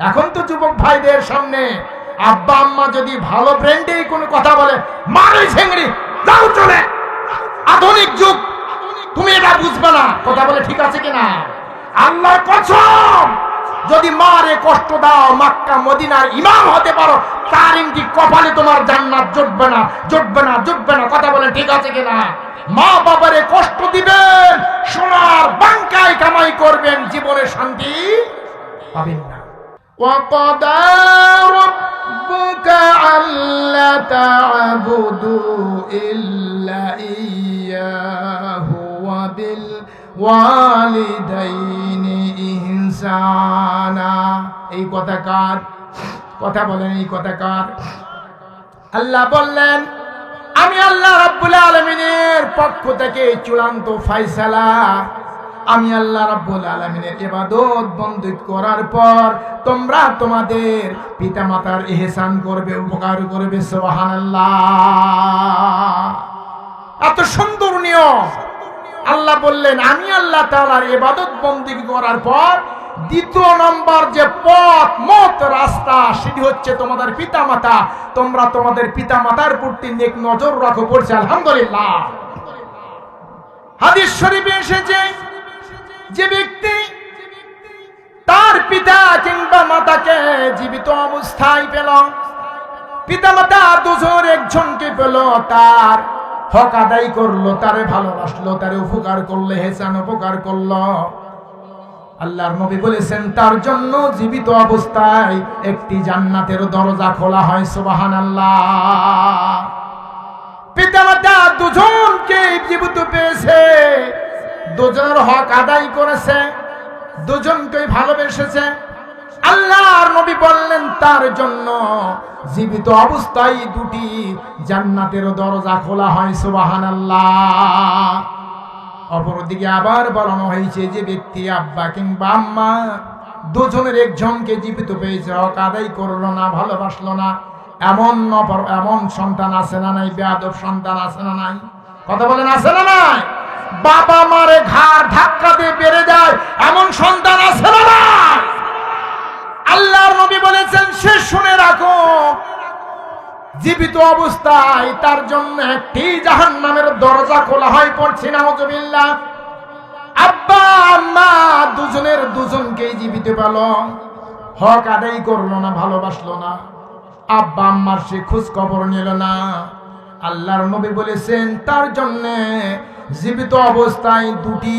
এখন তো যুবক ভাইদের সামনে আব্বা আম্মা যদি ভালো ব্র্যান্ডে কোনো কথা বলে, মারই ছেংড়ি যাও চলে, আধুনিক যুগ, তুমি এটা বুঝবে না। কথা বলে ঠিক আছে কিনা? আল্লাহর কসম, যদি মারে কষ্ট দাও, মক্কা মদিনার ইমাম হতে পারো, তার ইনকি কপালে তোমার জান্নাত জুটবে না, জুটবে না, জুটবে না। কথা বলে ঠিক আছে কিনা? মা বাবারে কষ্ট দিবেন, সোনার বাংকায় কামাই করবেন, জীবনে শান্তি পাবেন না। وَقَضَى رَبُّكَ أَلَّا تَعْبُدُوا إِلَّا إِيَّاهُ وَبِالْوَالِدَيْنِ إِحْسَانًا। এই কথা কার কথা বলেন? এই কথা কার? আল্লাহ বললেন, আমি আল্লাহ রাব্বুল আলামিনের পক্ষ থেকে চূড়ান্ত ফয়সালা, আমি আল্লাহ রাব্বুল আলামিনের ইবাদত বন্দেগী করার পর তোমরা তোমাদের পিতামাতার ইহসান করবে, উপকার করবে। সুবহানাল্লাহ, এত সুন্দর নিয়ম। আল্লাহ বললেন, আমি আল্লাহ তাআলার ইবাদত বন্দেগী করার পর দ্বিতীয় নম্বর যে পথ, মত, রাস্তা, সেটি হচ্ছে তোমাদের পিতামাতা। তোমরা তোমাদের পিতামাতার প্রতি নেক নজর রাখো। পড়ছে আলহামদুলিল্লাহ। হাদিস শরীফে এসেছে, যে ব্যক্তি তার পিতা কিংবা মাতাকে জীবিত অবস্থায় পেল, পিতা মাতা দুজন একজনকে পেল, তার হক আদায় করলো, তারে ভালোবাসলো, তারে উপকার করলো, হেসান উপকার করলো, আল্লাহর নবী বলেছেন তার জন্য জীবিত অবস্থায় একটি জান্নাতের দরজা খোলা হয়। সুবহানাল্লাহ। পিতা মাতা দুজনকে জীবিত পেয়েছে, দুজনের হক আদায় করেছে, দুজনকে ভালোবেসেছে। আল্লাহর নবী বললেন তার জন্য জীবিত অবস্থায় দুটি জান্নাতের দরজা খোলা হয়। সুবহানাল্লাহ। অপরদিকে আবার বলানো হয়েছে, যে ব্যক্তি আব্বা কিংবা আম্মা দুজনের একজনকে জীবিত পেয়েছে, হক আদায় করলো না, ভালোবাসলো না, এমন সন্তান আছে না নাই? বেয়াদব সন্তান আছে না নাই? কথা বলেন, আছে না নাই? বাবা মারে ঘাড় ধাক্কা দিয়ে বেড়ে যায়, এমন সন্তান আছে না নাই? আল্লাহর নবী বলেছেন, সে শুনে রাখো, জীবিত অবস্থায় তার জন্য একটি জাহান্নামের দরজা খোলা হয়। পড়ছি নাউযুবিল্লাহ। আব্বা আম্মা দুজনের দুজনকে জীবিত পেল, হক আদায় করলো না, ভালোবাসলো না, আব্বা আম্মার সে খোঁজ খবর নিল না। আল্লাহর নবী বলেছেন তার জন্য জীবিত অবস্থায় দুটি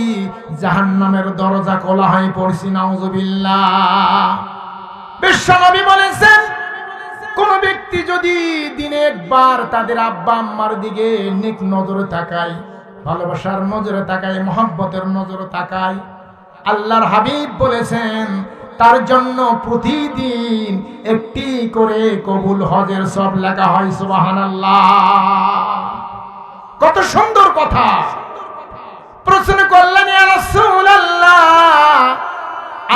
জাহান্নামের দরজা খোলা হয়। পড়ছি নাউযুবিল্লাহ। বিশ্বনবী বলেছেন, কোন ব্যক্তি যদি দিনে একবার তাদের আব্বা আম্মার দিকে নেক নজরে তাকায়, ভালোবাসার নজরে তাকায়, মহব্বতের নজরে তাকায়, আল্লাহর হাবিব বলেছেন তার জন্য প্রতিদিন একটি করে কবুল হজের সব লেখা হয়। সুবহানাল্লাহ। কত সুন্দর কথা। প্রশ্ন করলেন, ইয়া রাসূলুল্লাহ,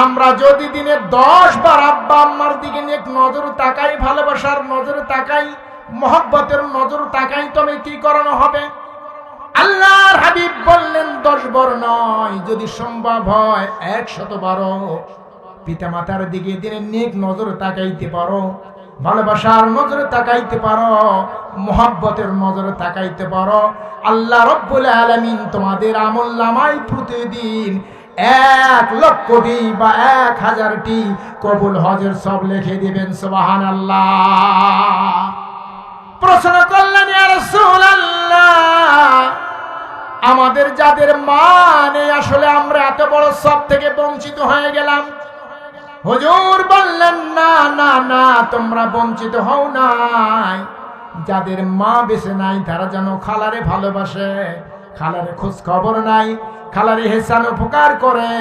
আমরা যদি দিনে 10 বার আব্বা আম্মার দিকে নেক নজর তাকাই, ভালোবাসার নজরে তাকাই, মহব্বতের নজর তাকাই, তবে কি করানো হবে? আল্লাহর হাবিব বললেন 10 বার নয়, যদি সম্ভব হয় 100 বারও পিতা মাতার দিকে দিনে নেক নজর তাকাইতে পারো, ভালোবাসার নজরে তাকাইতে পারো, মহব্বতের নজরে তাকাইতে পারো, আল্লাহ রাব্বুল আলামিন তোমাদের আমলনামায় প্রতিদিন 1,00,000টি বা 1,000টি কবুল হজের সব লিখে দিবেন। সুবহানাল্লাহ। প্রশ্ন করলেন, ইয়া রাসূলুল্লাহ, আমাদের যাদের মা নেই, আসলে আমরা এত বড় সব থেকে বঞ্চিত হয়ে গেলাম। হুজুর বললেন, না না না, তোমরা বঞ্চিত হও নাই। যাদের মা বেঁচে নাই তারা যেন খালারে ভালোবাসে, খালারে খোঁজ খবর নাই, খালারে হেসান উপকার করে।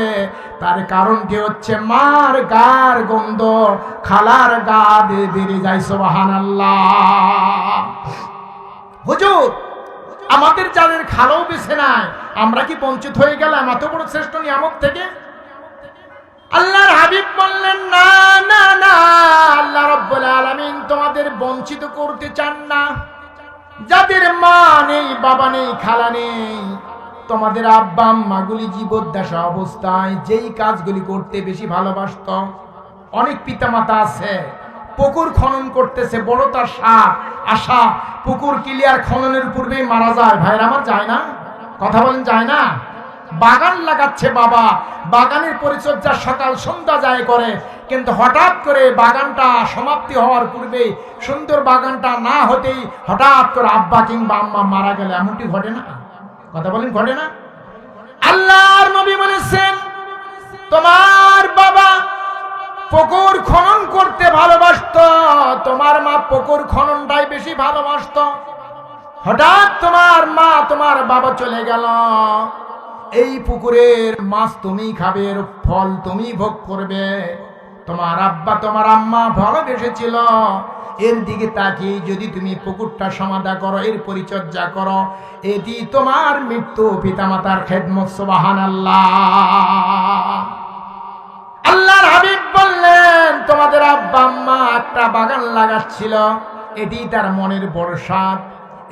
তার কারণটি হচ্ছে মার গার গন্ধ খালার গা দিয়ে বেরিয়ে যায়। সুবহানাল্লাহ। হুজুর, আমাদের যাদের খালাও বেঁচে নাই, আমরা কি বঞ্চিত হয়ে গেলাম এত বড় শ্রেষ্ঠ নিয়ামত থেকে? আল্লাহর হাবিব বললেন, না না না, আল্লাহ রাব্বুল আলামিন তোমাদের বঞ্চিত করতে চান না। যাদের মা নেই, বাবা নেই, খালা নেই, তোমাদের আব্বা আম্মাগুলি জীবদ্দশা অবস্থায় যেই কাজগুলি করতে বেশি ভালোবাসত, অনেক পিতামাতা আছে পুকুর খনন করতেছে, বড় তার আশা পুকুর ক্লিয়ার খননের পূর্বেই মারা যায়। ভাইরা আমার, যায় না? কথা বলেন, যায় না? বাগান লাগাচ্ছে বাবা, বাগানের পরিচর্যা সকাল সন্ধ্যা যায় করে, কিন্তু হঠাৎ করে বাগানটা সমাপ্তি হওয়ার পূর্বে সুন্দর বাগানটা না হতেই হঠাৎ করে আব্বা কিংবা আম্মা মারা গেলে এমনটি ঘটে না? কথা বলেন, ঘটে না? আল্লাহর নবী বলেছেন, তোমার বাবা পুকুর খনন করতে ভালোবাসতো, তোমার মা পুকুর খননটাই বেশি ভালোবাসতো। হঠাৎ তোমার মা তোমার বাবা চলে গেল, এই পুকুরের মাছ তুমি খাবে, এর ফল তুমি ভোগ করবে। তোমার আব্বা তোমার আম্মা ভালোবেসেছিল, এর দিকে তাকিয়ে যদি তুমি পুকুরটা সমাধা করো, এর পরিচর্যা করো, এটি তোমার মৃত্যু। পিতামাতার খেদমত, সুবহানাল্লাহ। আল্লাহর হাবিব বললেন, তোমাদের আব্বা আম্মা একটা বাগান লাগাচ্ছিল, এটি তার মনের বর্ষাদ,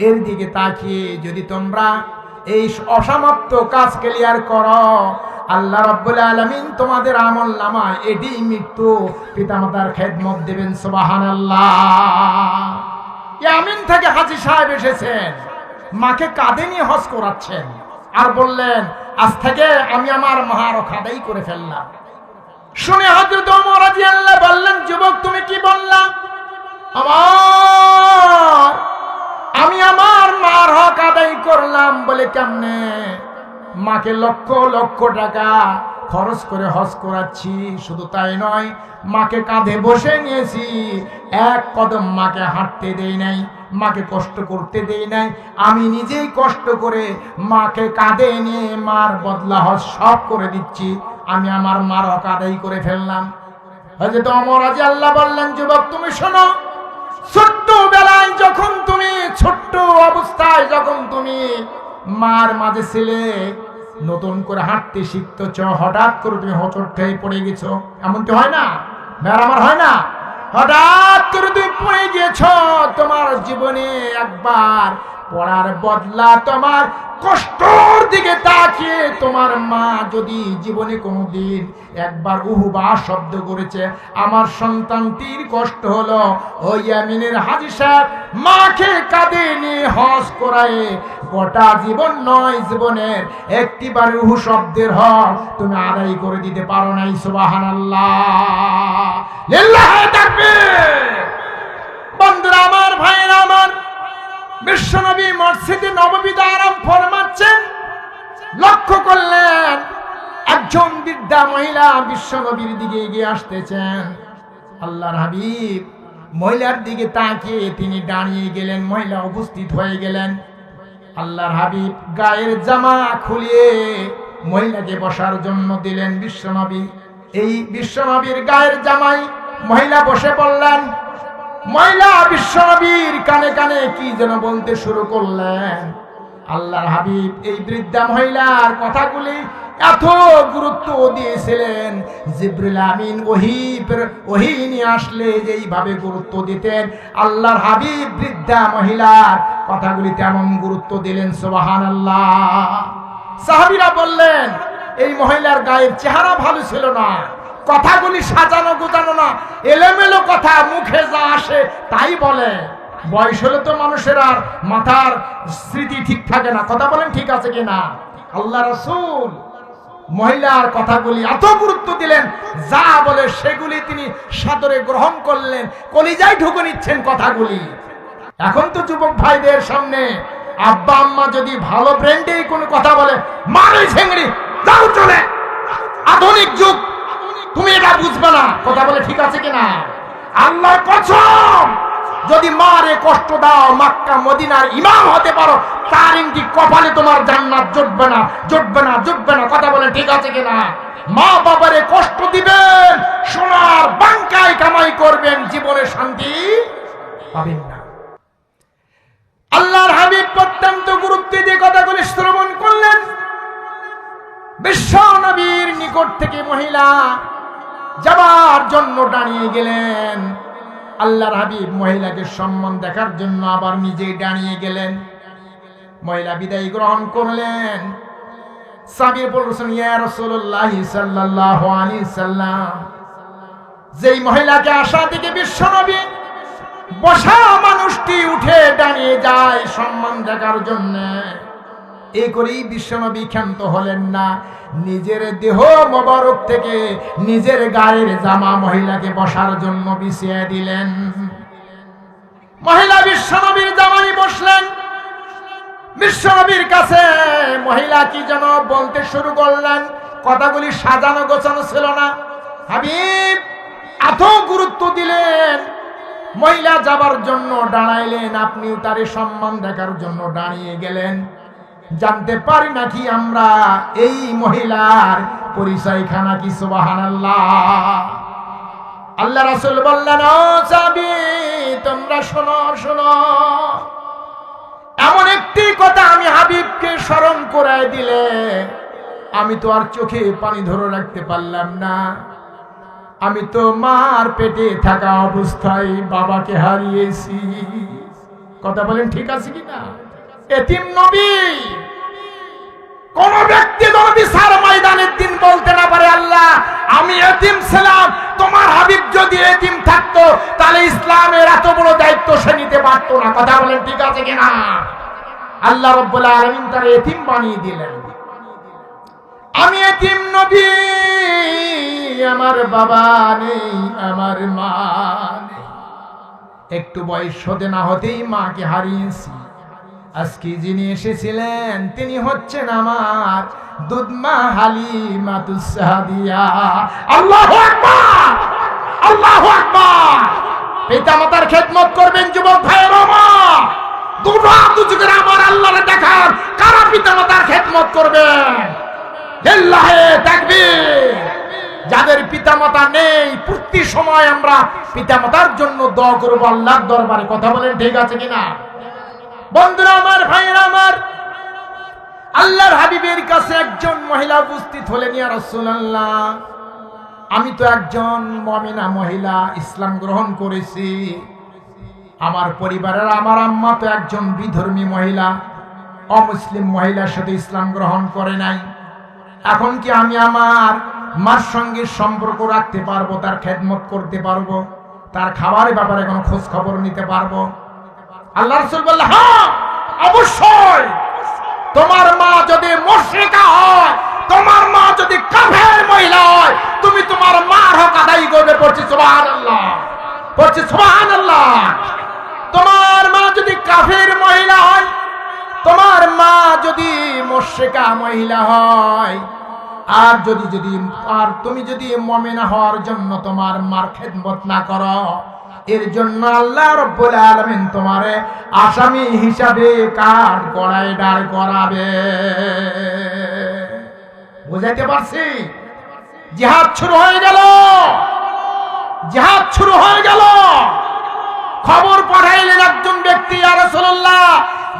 এর দিকে তাকিয়ে যদি তোমরা এই অসমাপ্ত কাজ ক্লিয়ার করো, আল্লাহ রাব্বুল আলামিন তোমাদের আমল নামায় এটি মৃত্যু। পিতামাতার খেদমত দেবেন, সুবহানাল্লাহ। ইয়ামিন থেকে হাজী সাহেব এসেছেন, মাকে কাঁধে নিয়ে হজ করাচ্ছেন, আর বললেন, আজ থেকে আমি আমার মাহারক আদায় করে ফেললাম। শুনে হযরত ওমর রাদিয়াল্লাহু বললেন, যুবক তুমি কি বললা? আমি আমার মার হক আদায় করলাম বলে কেমনে? মাকে লক্ষ লক্ষ টাকা খরচ করে হজ করাচ্ছি, শুধু তাই নয়, মাকে কাঁধে বসে নিয়েছি, এক কদম মাকে হাঁটতে দেই নাই, মাকে কষ্ট করতে দেই নাই, আমি নিজেই কষ্ট করে মাকে কাঁধে নিয়ে মার বদলা হজ সব করে দিচ্ছি, আমি আমার মার হক আদায় করে ফেললাম। হযরত ওমর রাদিয়াল্লাহু বললেন, যুবক তুমি শোনো, ছোট্ট বেলায় যখন তুমি ছোট্ট অবস্থায় যখন তুমি মার মাঝে ছিলে, নতুন করে হাঁটতে শিখতেছ, হঠাৎ করে তুমি হোঁচট খেয়ে পড়ে গেছো, এমনটি হয় না? মেয়েরা আমার, হয় না? হঠাৎ করে তুমি পড়ে গেছ, তোমার জীবনে একবার পড়ার বদলা তোমার কষ্টর দিকে তাকিয়ে তোমার মা যদি জীবনে কোনোদিন একবার উহুবা শব্দ করেছে, আমার সন্তানটির কষ্ট হলো, ওই ইয়ামিনের হাজী সাহেব মাকে কাঁধে নিয়ে হজ করায় গোটা জীবন নয়, জীবনের একটিবার উহু শব্দের হক তুমি আদায় করে দিতে পারো নাই। সুবহানাল্লাহ, লিল্লাহি তাকবীর। বন্ধুরা আমার, ভাইয়েরা আমার, বিশ্বনবী মসজিদে নববীতে আরাম ফরমাচ্ছেন, লক্ষ্য করলেন একজন বৃদ্ধা মহিলা বিশ্বনবীর দিকে এগিয়ে আসতেছেন। আল্লাহর হাবিব মহিলার দিকে তাকিয়ে তিনি দাঁড়িয়ে গেলেন, মহিলা উপস্থিত হয়ে গেলেন। আল্লাহর হাবিব গায়ের জামা খুলিয়ে মহিলাকে বসার জন্য দিলেন। বিশ্বনবী এই বিশ্বনবীর গায়ের জামায় মহিলা বসে পড়লেন। মহিলা বিশ্বনবীর কানে কানে কি যেন বলতে শুরু করলেন। আল্লাহর হাবিব এই বৃদ্ধা মহিলার কথাগুলি এত গুরুত্ব দিয়েছিলেন, জিবরিল আমিন ওহী নিয়ে আসলে যেইভাবে গুরুত্ব দিতেন, আল্লাহর হাবিব বৃদ্ধা মহিলার কথাগুলি তেমন গুরুত্ব দিলেন। সুবহানাল্লাহ। সাহাবীরা বললেন, এই মহিলার গায়ের চেহারা ভালো ছিল না, কথাগুলি সাজানো গোছানো না, এলোমেলো কথা, মুখে যা আসে তাই বলে। বয়স হলে তো মানুষের আর মাথার স্মৃতি ঠিক থাকে না। কথা বলেন, ঠিক আছে কিনা? আল্লাহ রাসূল মহিলার কথাগুলি এত গুরুত্ব দিলেন, যা বলে সেগুলি তিনি সাদরে গ্রহণ করলেন, কলিজায় ঢুকে নিচ্ছেন কথাগুলি। এখন তো যুবক ভাইদের সামনে আব্বা আম্মা যদি ভালো ব্র্যান্ডে কোনো কথা বলে, মারে ছেংড়ি যাও চলে, আধুনিক যুগ, তুমি এটা বুঝবে না। কথা বলে, ঠিক আছে কিনা? আল্লাহর কসম, যদি মারে কষ্ট দাও, মক্কা মদিনার ইমাম হতে পারো, তার ইংটি কপালে তোমার জান্নাত জুটবে না, জুটবে না, জুটবে না। কথা বলে, ঠিক আছে কিনা? মা বাবারে কষ্ট দিবেন, সোনার বাংকায় কামাই করবেন, জীবনে শান্তি পাবেন না। আল্লাহর হাবিব অত্যন্ত গুরুত্ব দিয়ে কথাগুলি শ্রবণ করলেন। বিশ্ব নবীর নিকট থেকে মহিলা যাবার জন্য দাঁড়িয়ে গেলেন। আল্লাহর হাবিব মহিলাকে সম্মান দেখার জন্য আবার নিজেই দাঁড়িয়ে গেলেন। মহিলা বিদায় গ্রহণ করলেন। সাহাবী বলছেন, ইয়া রাসূলুল্লাহ সাল্লাল্লাহু আলাইহি সাল্লাম, যেই মহিলাকে আশা থেকে বিশ্বনবী বসা মানুষটি উঠে দাঁড়িয়ে যায় সম্মান দেখার জন্য, এই করেই বিশ্বনবী ক্ষান্ত হলেন না, নিজের দেহ মোবারক থেকে নিজের গায়ের জামা মহিলাকে বসার জন্য বিছিয়ে দিলেন। মহিলা বিশ্বনবীর জামাই বসলেন। বিশ্বনবীর কাছে মহিলা কি যেন বলতে শুরু করলেন, কথাগুলি সাজানো গোছানো ছিল না। হাবিব এত গুরুত্ব দিলেন, মহিলা যাবার জন্য দাঁড়াইলেন, আপনিও তারে সম্মান দেখার জন্য দাঁড়িয়ে গেলেন। জানতে পারি নাকি আমরা এই মহিলার পরিচয় খানা কি? সুবহানাল্লাহ। আল্লাহ রাসূল বললেন, ও সাহাবী তোমরা শোনো শোনো, এমন একটি কথা আমি হাবিবকে স্মরণ করায় দিলে আমি তো আর চোখে পানি ধরে রাখতে পারলাম না। আমি তো মার পেটে থাকা অবস্থায় বাবাকে হারিয়েছি। কথা বলেন ঠিক আছে কিনা? এতিম নবী কোন ব্যক্তি যদি সার ময়দানের দিন বলতে না পারে, আল্লাহ আমি এতিম ছিলাম, তোমার হাবিব যদি এতিম থাকতো তাহলে ইসলামের এত বড় দায়িত্ব সে নিতে পারতো না। কথা বলেন ঠিক আছে কিনা? আল্লাহ রাব্বুল আলামিন তার এতিম বানিয়ে দিলেন। আমি এতিম নবী, আমার বাবা নেই, আমার মা নেই। একটু বয়স হতে না হতেই মাকে হারিয়েছি। আজকে যিনি এসেছিলেন তিনি হচ্ছেন আমার দুধমা হালিমাতুস সাদিয়া। আল্লাহু আকবার, আল্লাহু আকবার। পিতামাতার খেদমত করবেন যুবক ভাইয়ের আমার, দুটো দুজনের আমার আল্লাহর দেখার কারা পিতামাতার খেদমত করবেন? লিল্লাহি তাকবীর। যাদের পিতামাতা নেই প্রতি সময় আমরা পিতামাতার জন্য দোয়া করব আল্লাহর দরবারে। কথা বলেন ঠিক আছে কিনা? বন্ধুরা আমার, ভাইরা আমার, আল্লাহর হাবিবের কাছে একজন মহিলা উপস্থিত হলেন। ইয়া রাসূলুল্লাহ, আমি তো একজন মুমিনা মহিলা, ইসলাম গ্রহণ করেছি। আমার পরিবারের আমার আম্মা তো একজন বিধর্মী মহিলা, অমুসলিম মহিলার সাথে ইসলাম গ্রহণ করে নাই। এখন কি আমি আমার মার সঙ্গে সম্পর্ক রাখতে পারবো? তার খেদমত করতে পারবো? তার খাবারের ব্যাপারে কোনো খোঁজ খবর নিতে পারবো? আল্লাহ রাসূল বললেন, হ্যাঁ অবশ্যই। তোমার মা যদি মুশরিকা হয়, তোমার মা যদি কাফের মহিলা হয়, তুমি তোমার মার হক আদায় করবে। পড়ছি সুবহানাল্লাহ, পড়ছি সুবহানাল্লাহ। তোমার মা যদি কাফের মহিলা হয়, তোমার মা যদি মুশরিকা মহিলা হয়, আর তুমি যদি মুমিনা হওয়ার জন্য তোমার মার খেদমত না করো, এর জন্য আল্লাহ রাব্বুল আলামিন তোমারে আসামি হিসাবে কাঠ গড়ায় দাঁড় করাবে। বুঝাইতে পারছি? জিহাদ শুরু হয়ে গেল, জিহাদ শুরু হয়ে গেল। খবর পাঠাইলেন একজন ব্যক্তি, ইয়া রাসূলুল্লাহ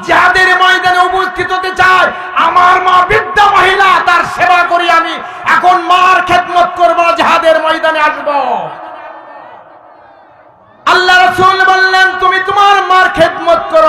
জিহাদের ময়দানে উপস্থিত হতে চায়, আমার মা বৃদ্ধা মহিলা, তার সেবা করি আমি, এখন মার খেদমত করব না, জিহাদের ময়দানে আসব। আল্লাহ রাসূল বললেন, তুমি তোমার মার খেদমত করো।